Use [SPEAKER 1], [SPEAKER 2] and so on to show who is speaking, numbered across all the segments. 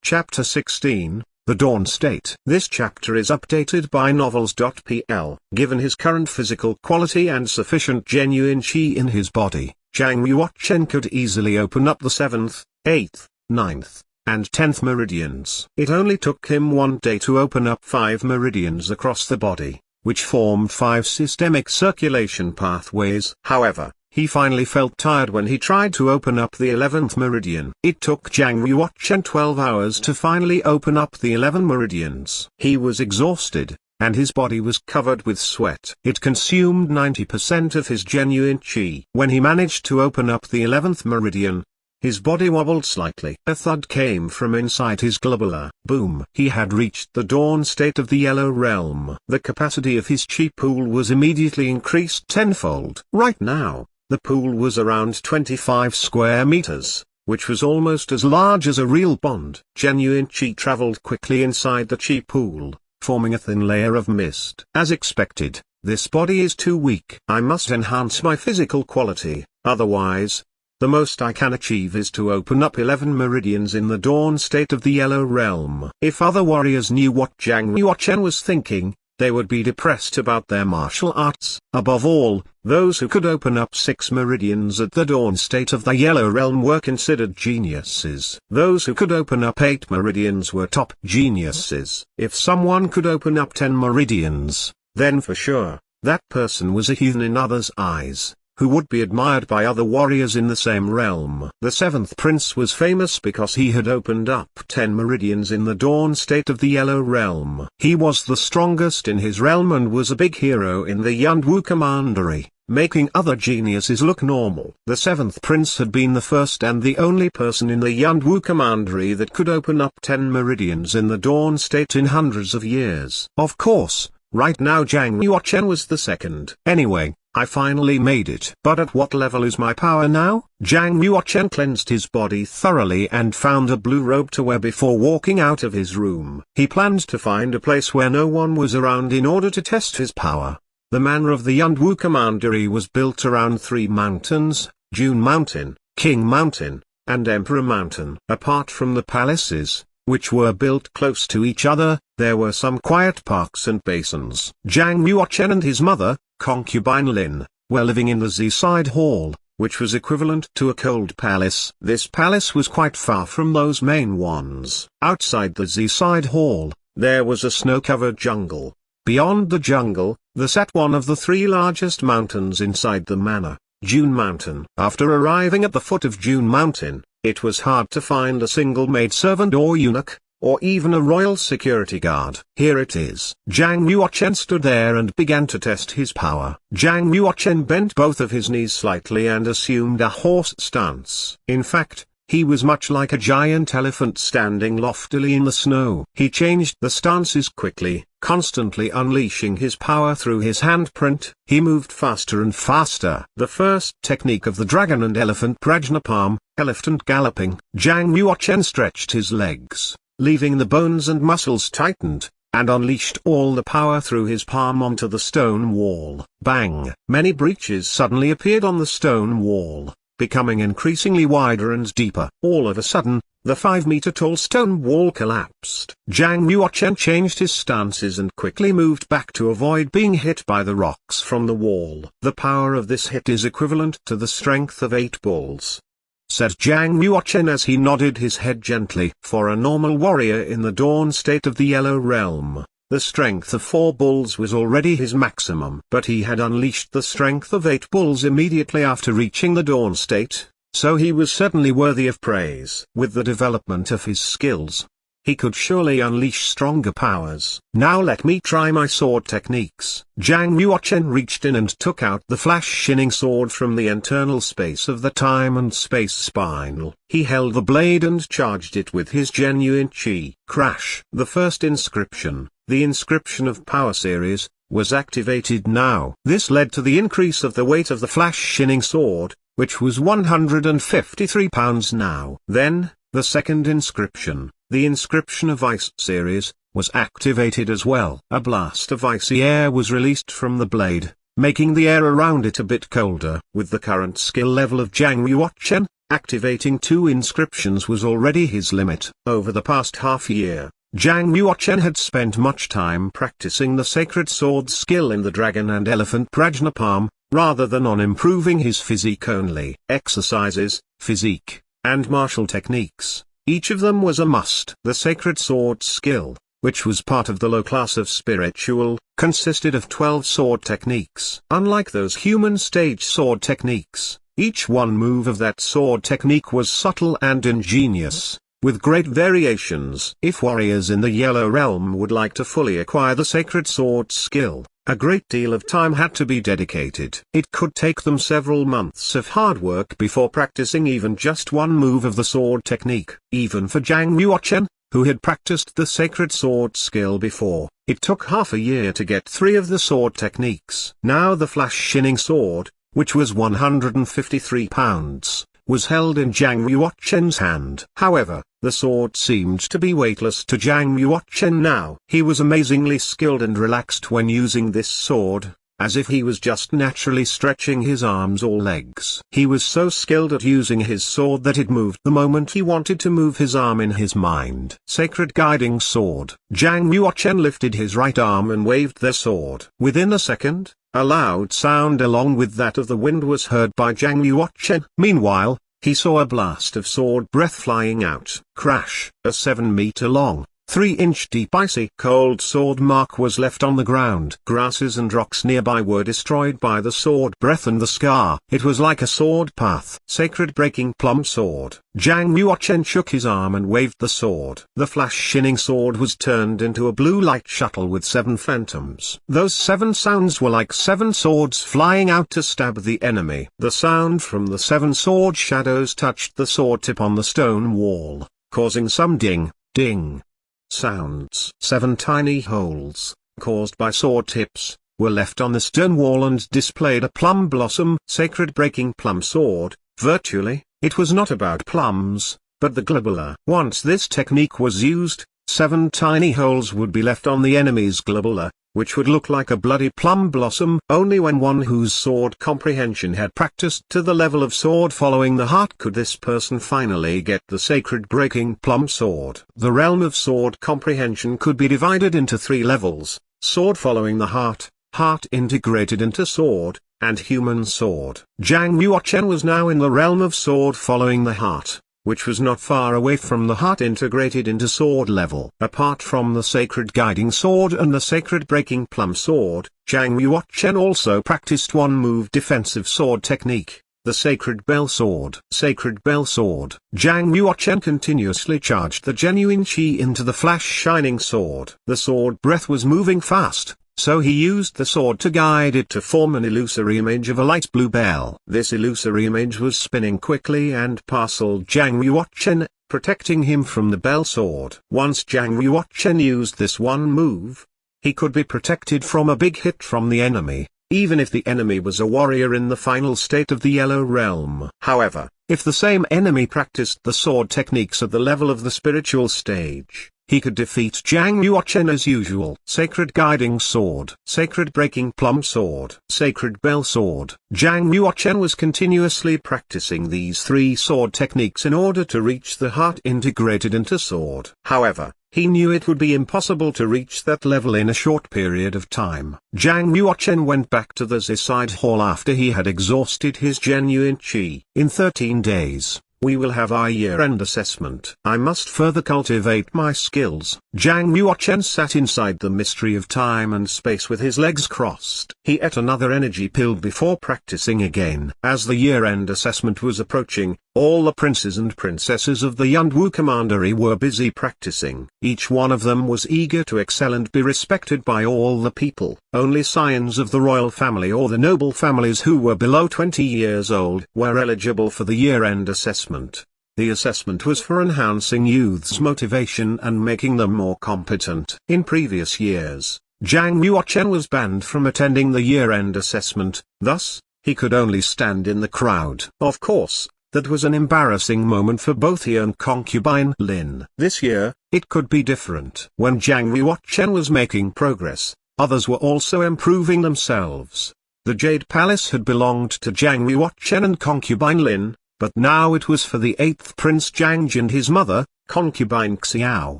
[SPEAKER 1] Chapter 16, The Dawn State. This chapter is updated by Novels.pl. Given his current physical quality and sufficient genuine chi in his body, Zhang Yuochen could easily open up the 7th, 8th, 9th, and 10th meridians. It only took him one day to open up 5 meridians across the body, which formed 5 systemic circulation pathways. However, he finally felt tired when he tried to open up the 11th meridian. It took Zhang Yuochen 12 hours to finally open up the 11 meridians. He was exhausted, and his body was covered with sweat. It consumed 90% of his genuine chi. When he managed to open up the 11th meridian, his body wobbled slightly. A thud came from inside his globula. Boom! He had reached the dawn state of the yellow realm. The capacity of his chi pool was immediately increased tenfold. Right now, the pool was around 25 square meters, which was almost as large as a real pond. Genuine chi traveled quickly inside the chi pool, forming a thin layer of mist. As expected, this body is too weak. I must enhance my physical quality, otherwise, the most I can achieve is to open up 11 meridians in the dawn state of the yellow realm. If other warriors knew what Zhang Yuochen was thinking, they would be depressed about their martial arts. Above all, those who could open up 6 meridians at the dawn state of the yellow realm were considered geniuses. Those who could open up 8 meridians were top geniuses. If someone could open up 10 meridians, then for sure, that person was a heathen in others' eyes, who would be admired by other warriors in the same realm. The 7th prince was famous because he had opened up 10 meridians in the dawn state of the yellow realm. He was the strongest in his realm and was a big hero in the Yunwu Commandery, making other geniuses look normal. The 7th prince had been the first and the only person in the Yunwu Commandery that could open up 10 meridians in the dawn state in hundreds of years. Of course, right now Zhang Yuochen was the second. Anyway, I finally made it. But at what level is my power now? Zhang Yuochen cleansed his body thoroughly and found a blue robe to wear before walking out of his room. He planned to find a place where no one was around in order to test his power. The manor of the Yunwu Commandery was built around 3 mountains, June Mountain, King Mountain, and Emperor Mountain. Apart from the palaces, which were built close to each other, there were some quiet parks and basins. Zhang Yuochen and his mother, concubine Lin, were living in the Seaside Hall, which was equivalent to a cold palace. This palace was quite far from those main ones. Outside the Seaside Hall, there was a snow-covered jungle. Beyond the jungle, sat one of the 3 largest mountains inside the manor, June Mountain. After arriving at the foot of June Mountain, it was hard to find a single maidservant or eunuch, or even a royal security guard. Here it is. Zhang Yuochen stood there and began to test his power. Zhang Yuochen bent both of his knees slightly and assumed a horse stance. In fact, he was much like a giant elephant standing loftily in the snow. He changed the stances quickly, constantly unleashing his power through his handprint. He moved faster and faster. The first technique of the dragon and elephant prajnapalm, elephant galloping. Zhang Yuochen stretched his legs, leaving the bones and muscles tightened, and unleashed all the power through his palm onto the stone wall. Bang! Many breaches suddenly appeared on the stone wall, becoming increasingly wider and deeper. All of a sudden, the 5-meter-tall stone wall collapsed. Zhang Yuochen changed his stances and quickly moved back to avoid being hit by the rocks from the wall. The power of this hit is equivalent to the strength of 8 bulls, said Zhang Yuochen as he nodded his head gently. For a normal warrior in the dawn state of the yellow realm, the strength of 4 bulls was already his maximum. But he had unleashed the strength of 8 bulls immediately after reaching the dawn state, so he was certainly worthy of praise. With the development of his skills, he could surely unleash stronger powers. Now let me try my sword techniques. Zhang Yuochen reached in and took out the flash-shining sword from the internal space of the time and space spinal. He held the blade and charged it with his genuine chi. Crash! The first inscription, the inscription of Power Series, was activated now. This led to the increase of the weight of the flash-shining sword, which was 153 pounds now. Then, the second inscription, the inscription of Ice Series, was activated as well. A blast of icy air was released from the blade, making the air around it a bit colder. With the current skill level of Zhang Yuochen, Activating 2 inscriptions was already his limit. Over the past half year, Zhang Yuochen had spent much time practicing the sacred sword skill in the dragon and elephant Prajnapam, rather than on improving his physique only. Exercises, physique, and martial techniques, each of them was a must. The sacred sword skill, which was part of the low class of spiritual, consisted of 12 sword techniques. Unlike those human stage sword techniques, each one move of that sword technique was subtle and ingenious, with great variations. If warriors in the Yellow Realm would like to fully acquire the sacred sword skill, a great deal of time had to be dedicated. It could take them several months of hard work before practicing even just one move of the sword technique. Even for Zhang Yuochen, who had practiced the sacred sword skill before, it took half a year to get 3 of the sword techniques. Now the flash shining sword, which was 153 pounds, was held in Zhang Yuochen's hand. However, the sword seemed to be weightless to Zhang Yuochen now. He was amazingly skilled and relaxed when using this sword, as if he was just naturally stretching his arms or legs. He was so skilled at using his sword that it moved the moment he wanted to move his arm in his mind. Sacred Guiding Sword. Zhang Yuochen lifted his right arm and waved the sword. Within a second, a loud sound along with that of the wind was heard by Zhang Yuochen. Meanwhile, he saw a blast of sword breath flying out. Crash! A 7-meter long, 3-inch deep icy cold sword mark was left on the ground. Grasses and rocks nearby were destroyed by the sword breath and the scar. It was like a sword path. Sacred Breaking Plum Sword. Zhang Yuochen shook his arm and waved the sword. The flash shining sword was turned into a blue light shuttle with 7 phantoms. Those 7 sounds were like 7 swords flying out to stab the enemy. The sound from the 7 sword shadows touched the sword tip on the stone wall, causing some ding, ding sounds. 7 tiny holes, caused by sword tips, were left on the stone wall and displayed a plum blossom. Sacred Breaking Plum Sword. Virtually, it was not about plums, but the globula. Once this technique was used, 7 tiny holes would be left on the enemy's globula, which would look like a bloody plum blossom. Only when one whose sword comprehension had practiced to the level of sword following the heart could this person finally get the Sacred Breaking Plum Sword. The realm of sword comprehension could be divided into 3 levels: sword following the heart, heart integrated into sword, and human sword. Zhang Yuochen was now in the realm of sword following the heart, which was not far away from the heart integrated into sword level. Apart from the Sacred Guiding Sword and the Sacred Breaking Plum Sword, Zhang Yuochen also practiced one-move defensive sword technique, the Sacred Bell Sword. Sacred Bell Sword. Zhang Yuochen continuously charged the genuine qi into the flash shining sword. The sword breath was moving fast, so he used the sword to guide it to form an illusory image of a light blue bell. This illusory image was spinning quickly and parceled Zhang Yuochen, protecting him from the bell sword. Once Zhang Yuochen used this one move, he could be protected from a big hit from the enemy, even if the enemy was a warrior in the final state of the Yellow Realm. However, if the same enemy practiced the sword techniques at the level of the spiritual stage, he could defeat Zhang Yuochen as usual. Sacred Guiding Sword. Sacred Breaking Plum Sword. Sacred Bell Sword. Zhang Yuochen was continuously practicing these 3 sword techniques in order to reach the heart integrated into sword. However, he knew it would be impossible to reach that level in a short period of time. Zhang Yuochen went back to the Ziside Hall after he had exhausted his genuine qi. In 13 days, we will have our year-end assessment. I must further cultivate my skills. Zhang Yuochen sat inside the mystery of time and space with his legs crossed. He ate another energy pill before practicing again. As the year-end assessment was approaching, all the princes and princesses of the Yunwu Commandery were busy practicing. Each one of them was eager to excel and be respected by all the people. Only scions of the royal family or the noble families who were below 20 years old were eligible for the year-end assessment. The assessment was for enhancing youth's motivation and making them more competent. In previous years, Zhang Yuochen was banned from attending the year-end assessment, thus, he could only stand in the crowd. Of course, that was an embarrassing moment for both he and concubine Lin. This year, it could be different. When Zhang Yuochen was making progress, others were also improving themselves. The Jade Palace had belonged to Zhang Yuochen and concubine Lin, but now it was for the 8th Prince Jiang Ji and his mother, concubine Xiao.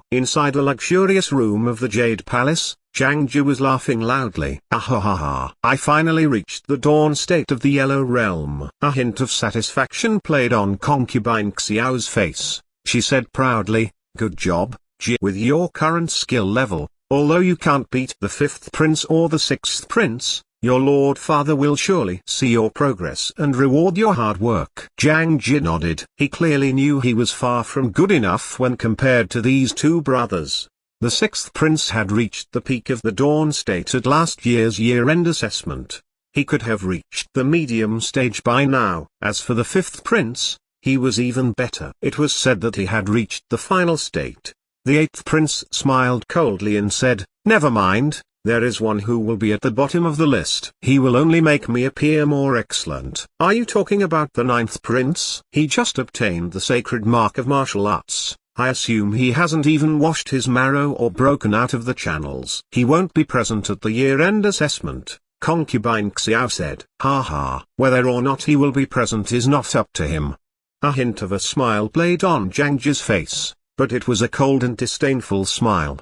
[SPEAKER 1] Inside the luxurious room of the Jade Palace, Jiang Ji was laughing loudly. "Ahahaha! I finally reached the dawn state of the Yellow Realm." A hint of satisfaction played on concubine Xiao's face. She said proudly, "Good job, Ji. With your current skill level, although you can't beat the 5th Prince or the 6th Prince, your Lord Father will surely see your progress and reward your hard work." Jiang Ji nodded. He clearly knew he was far from good enough when compared to these two brothers. The 6th Prince had reached the peak of the Dawn state at last year's year-end assessment. He could have reached the medium stage by now. As for the 5th Prince, he was even better. It was said that he had reached the final state. The 8th Prince smiled coldly and said, "Never mind. There is one who will be at the bottom of the list. He will only make me appear more excellent." "Are you talking about the 9th Prince? He just obtained the sacred mark of martial arts. I assume he hasn't even washed his marrow or broken out of the channels." "He won't be present at the year-end assessment," concubine Xiao said. "Ha. Whether or not he will be present is not up to him." A hint of a smile played on Jiang Ji's face, but it was a cold and disdainful smile.